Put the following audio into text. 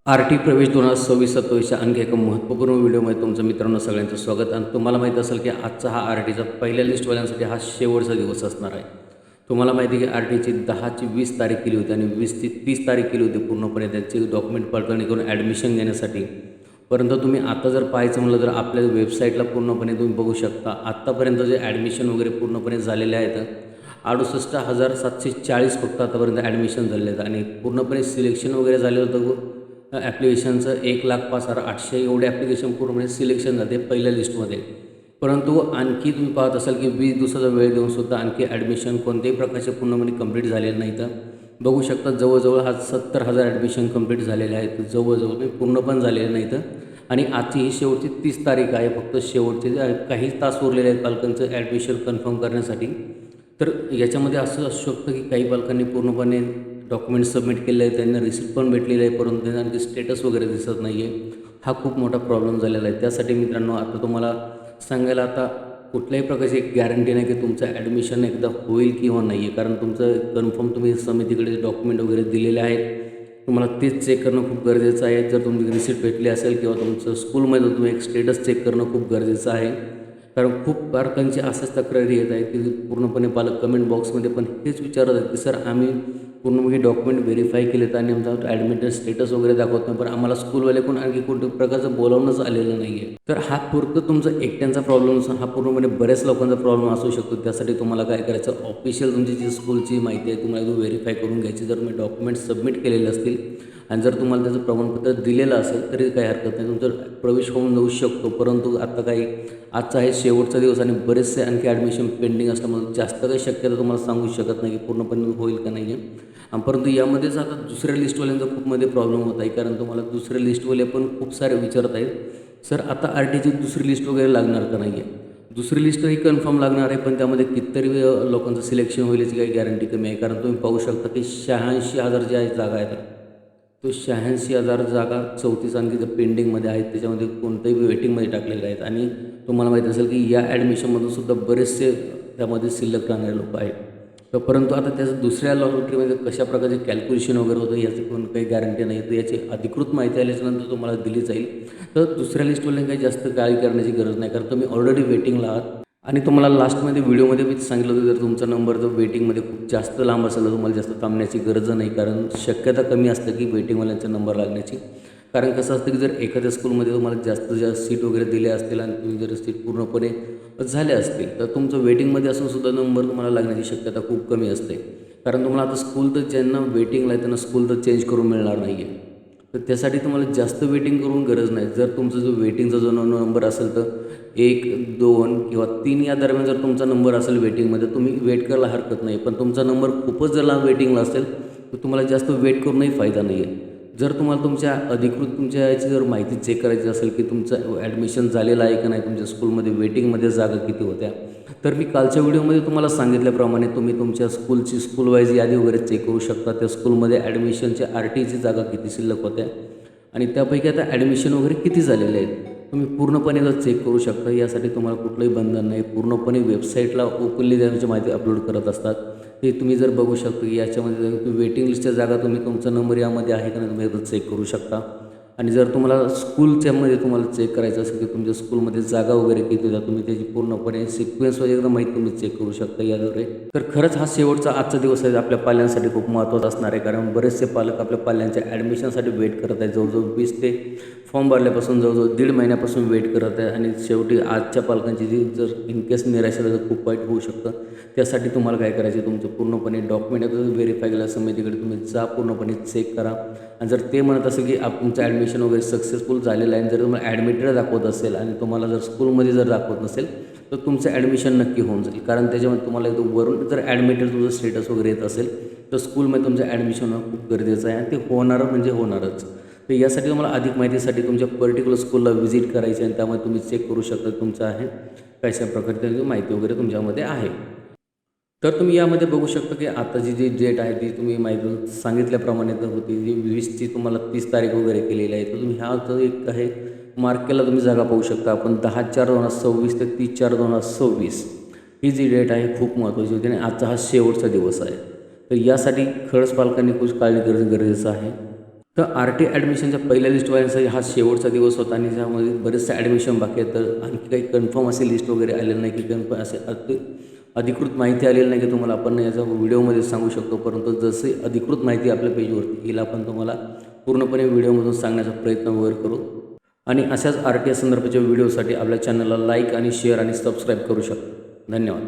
R-T प्रवेश 2026-27च्या आणखी एका महत्त्वपूर्ण व्हिडिओमध्ये तुमचं मित्रांनो सगळ्यांचं स्वागत. आणि तुम्हाला माहीत असेल की आजचा हा आर-टीचा पहिल्या लिस्टवाल्यांसाठी हा शेवटचा दिवस असणार आहे. तुम्हाला माहिती आहे की आर-टीची 10ची 20 तारीख केली होती आणि 20 ती 30 तारीख केली होती पूर्णपणे त्यांची डॉक्युमेंट पडताळणी करून ॲडमिशन घेण्यासाठी. परंतु तुम्ही आता जर पाहायचं म्हटलं तर आपल्या वेबसाईटला पूर्णपणे तुम्ही बघू शकता आत्तापर्यंत जे ॲडमिशन वगैरे पूर्णपणे झालेले आहेत 68,740 फक्त आतापर्यंत ॲडमिशन झालेले आहेत आणि पूर्णपणे सिलेक्शन वगैरे झालेलं होतं. ॲप्लिकेशनचं 1,05,800 एवढे ॲप्लिकेशन पूर्णपणे सिलेक्शन झाले पहिल्या लिस्टमध्ये. परंतु आणखी तुम्ही पाहत असाल की 20 दिवसाचा वेळ देऊनसुद्धा आणखी ॲडमिशन कोणत्याही प्रकारचे पूर्णपणे कंप्लीट झालेलं नाही. तर बघू शकता जवळजवळ हा 70,000 ॲडमिशन कंप्लीट झालेले आहेत. जवळजवळ पूर्ण पण झालेले नाहीत. आणि आजची ही शेवटची 30 तारीख आहे. फक्त शेवटचे काही तास उरलेले आहेत पालकांचं ॲडमिशन कन्फर्म करण्यासाठी. तर याच्यामध्ये असं असू शकतं की काही पालकांनी पूर्णपणे डॉक्युमेंट सबमिट केले आहे, त्यांना रिसिप्ट पण भेटलेलं आहे, परंतु त्यांना आणखी स्टेटस वगैरे दिसत नाही आहे. हा खूप मोठा प्रॉब्लेम झालेला आहे. त्यासाठी मित्रांनो आता तुम्हाला सांगायला आता कुठल्याही प्रकारची एक गॅरंटी नाही की तुमचं ॲडमिशन एकदा होईल किंवा नाही आहे. कारण तुमचं कन्फर्म तुम्ही समितीकडे डॉक्युमेंट वगैरे दिलेले आहेत, तुम्हाला तेच चेक करणं खूप गरजेचं आहे. जर तुमची रिसिप्ट भेटली असेल किंवा तुमचं स्कूलमध्ये तुम्ही एक स्टेटस चेक करणं खूप गरजेचं आहे. कारण खूप पालकांची अशाच तक्रारी येत आहे की पूर्णपणे पालक कमेंट बॉक्समध्ये पण हेच विचारत आहेत की सर आम्ही पूर्णपणे डॉक्युमेंट व्हेरीफाय केलेत आणि आमचा ॲडमिटेड स्टेटस वगैरे दाखवत नाही, पण आम्हाला स्कूलवाले पण आणखी कोणत्या प्रकारचं बोलावणंच आलेलं नाही आहे. तर हा फक्त तुमचा एकट्यांचा प्रॉब्लेम नसून हा पूर्णपणे बऱ्याच लोकांचा प्रॉब्लेम असू शकतो. त्यासाठी तुम्हाला काय करायचं, ऑफिशियल तुमची जी स्कूलची माहिती आहे तुम्हाला व्हेरीफाय करून घ्यायची. जर तुम्ही डॉक्युमेंट सबमिट केलेले असतील आणि जर तुम्हाला त्याचं प्रमाणपत्र दिलेलं असेल तरी काही हरकत नाही, तुमचा प्रवेश होऊन जाऊ शकतो. परंतु आता काही आजचा आहे शेवटचा दिवस आणि बरेचसे आणखी ॲडमिशन पेंडिंग असल्यामुळे जास्त काही शक्यता तुम्हाला सांगू शकत नाही की पूर्णपणे होईल का नाही आहे. परंतु यामध्येच आता दुसऱ्या लिस्टवाल्यांचा खूप मध्ये प्रॉब्लेम होत आहे. कारण तुम्हाला दुसरे लिस्टवाले पण खूप सारे विचारत आहेत, सर आता आर-टीची दुसरी लिस्ट वगैरे लागणार का नाही आहे. दुसरी लिस्टही कन्फर्म लागणार आहे, पण त्यामध्ये कितीतरी लोकांचं सिलेक्शन होईल याची काही गॅरंटी कमी आहे. कारण तुम्ही पाहू शकता की 86,000 ज्या जागा आहेत तो 86,000 जागा 34 आणखी जर पेंडिंगमध्ये आहेत, त्याच्यामध्ये कोणत्याही वेटिंगमध्ये टाकलेले आहेत. आणि तुम्हाला माहीत असेल की या ॲडमिशनमधून सुद्धा बरेचसे त्यामध्ये शिल्लक राहणारे लोक आहेत. तर परंतु आता त्याचं दुसऱ्या लॉटरीमध्ये कशा प्रकारचे कॅल्क्युलेशन वगैरे होतं याची पण काही गॅरंटी नाही. तर याची अधिकृत माहिती आल्याच्यानंतर तुम्हाला दिली जाईल. तर दुसऱ्या लिस्टवाल्यांनी काही जास्त काळजी करण्याची गरज नाही, कारण तुम्ही ऑलरेडी वेटिंगला आहात. आणि तुम्हाला लास्टमध्ये व्हिडिओमध्ये मी सांगितलं होतं, जर तुमचा नंबर जर वेटिंगमध्ये खूप जास्त लांब असेल तर तुम्हाला जास्त थांबण्याची गरज नाही, कारण शक्यता कमी असते की वेटिंगवाल्यांचा नंबर लागण्याची. कारण कसं असतं की जर एखाद्या स्कूलमध्ये तुम्हाला जास्त जास्त सीट वगैरे दिल्या असतील आणि तुम्ही जर सीट पूर्णपणे झाल्या असतील तर तुमचं वेटिंगमध्ये असूनसुद्धा नंबर तुम्हाला लागण्याची शक्यता खूप कमी असते. कारण तुम्हाला आता स्कूल तर ज्यांना वेटिंगला आहे त्यांना स्कूल तर चेंज करून मिळणार नाही आहे. तर त्यासाठी तुम्हाला जास्त वेटिंग करून गरज नाही. जर तुमचा जो वेटिंगचा जो नंबर असेल तर 1, 2 किंवा 3 या दरम्यान जर तुमचा नंबर असेल वेटिंगमध्ये तुम्ही वेट करायला हरकत नाही. पण तुमचा नंबर खूपच जर लांब वेटिंगला असेल तर तुम्हाला जास्त वेट करूनही फायदा नाही आहे. जर तुम्हाला तुमच्या अधिकृत तुमच्या याची जर माहिती चेक करायची असेल की तुमचं ॲडमिशन झालेलं आहे का नाही, तुमच्या स्कूलमध्ये वेटिंगमध्ये जागा किती होत्या, तर मी कालच्या व्हिडिओमध्ये तुम्हाला सांगितल्याप्रमाणे तुम्ही तुमच्या स्कूलची स्कूल वाईज यादी वगैरे चेक करू शकता. त्या स्कूलमध्ये ॲडमिशनच्या आर-टीची जागा किती शिल्लक होत्या आणि त्यापैकी आता ॲडमिशन वगैरे किती झालेले आहेत तुम्ही पूर्णपणे जर चेक करू शकता. यासाठी तुम्हाला कुठलंही बंधन नाही. पूर्णपणे वेबसाईटला ओपनली त्यांची माहिती अपलोड करत असतात. ते तुम्ही जर बघू शकता की याच्यामध्ये तुम्ही वेटिंग लिस्टच्या जागा तुम्ही तुमचा नंबर यामध्ये आहे का नाही तुम्ही एकदा चेक करू शकता. आणि जर तुम्हाला स्कूलच्यामध्ये तुम्हाला चेक करायचं असेल की तुमच्या स्कूलमध्ये जागा वगैरे किती होत्या, तुम्ही त्याची पूर्णपणे सिक्वेन्स वगैरे एकदा माहिती तुम्ही चेक करू शकता याद्वारे. तर खरंच हा शेवटचा आजचा दिवस आहे आपल्या पाल्यांसाठी खूप महत्त्वाचा असणार आहे. कारण बरेचसे पालक आपल्या पाल्यांच्या ॲडमिशनसाठी वेट करत आहेत. जवळजवळ 20 ते फॉर्म भरल्यापासून जवळजव्ह 1.5 महिन्यापासून वेट करत आहे. आणि शेवटी आजच्या पालकांची जी जर इनकेस निराशा झाली तर खूप वाईट होऊ शकतं. त्यासाठी तुम्हाला काय करायचं, तुमचं पूर्णपणे डॉक्युमेंट व्हेरीफाय केलं समितीकडे तुम्ही जा, पूर्णपणे चेक करा. आणि जर ते म्हणत असेल की तुमचं ॲडमिशन वगैरे सक्सेसफुल झालेलं आहे, जर तुम्हाला ॲडमिटेड दाखवत असेल आणि तुम्हाला जर स्कूलमध्ये जर दाखवत नसेल तर तुमचं ॲडमिशन नक्की होऊन जाईल. कारण त्याच्यामध्ये तुम्हाला एकदम वरून जर ॲडमिटेड तुमचं स्टेटस वगैरे येत असेल तर स्कूलमध्ये तुमचं ॲडमिशन होणं खूप गरजेचं आहे आणि ते होणार म्हणजे होणारच. तर यासाठी तुम्हाला अधिक माहितीसाठी तुमच्या पर्टिक्युलर स्कूलला व्हिजिट करायची आणि त्यामुळे तुम्ही चेक करू शकता तुमचं आहे कशा प्रकारे माहिती वगैरे तुमच्यामध्ये आहे. तर तुम्ही यामध्ये बघू शकता की आताची जी डेट आहे ती तुम्ही माहिती सांगितल्याप्रमाणे तर होती जी 20ची तुम्हाला 30 तारीख वगैरे केलेली आहे. तर तुम्ही ह्या जो एक आहे मार्क केला तुम्ही जागा पाहू शकता. आपण 10/4/2026 ते 30/4/2026 ही जी डेट आहे खूप महत्त्वाची होती आणि आजचा हा शेवटचा दिवस आहे. तर यासाठी खरंच पालकांनी खूप काळजी करणं गरजेचं आहे. तर आर टी ॲडमिशनच्या पहिल्या लिस्टवाल्यांचा हा शेवटचा दिवस होता आणि त्यामध्ये बरेचसे ॲडमिशन बाकी आहेत. तर आणखी काही कन्फर्म असे लिस्ट वगैरे आलेलं नाही की कन्फर्म असे अधिकृत माहिती आलेली नाही की तुम्हाला आपण याचा व्हिडिओमध्ये सांगू शकतो. परंतु जसे अधिकृत माहिती आपल्या पेजवरती येईल आपण तुम्हाला पूर्णपणे व्हिडिओमधून सांगण्याचा प्रयत्न वगैरे करू. आणि अशाच आर टी आय संदर्भाच्या व्हिडिओसाठी आपल्या चॅनलला लाईक आणि शेअर आणि सबस्क्राईब करू शकता. धन्यवाद.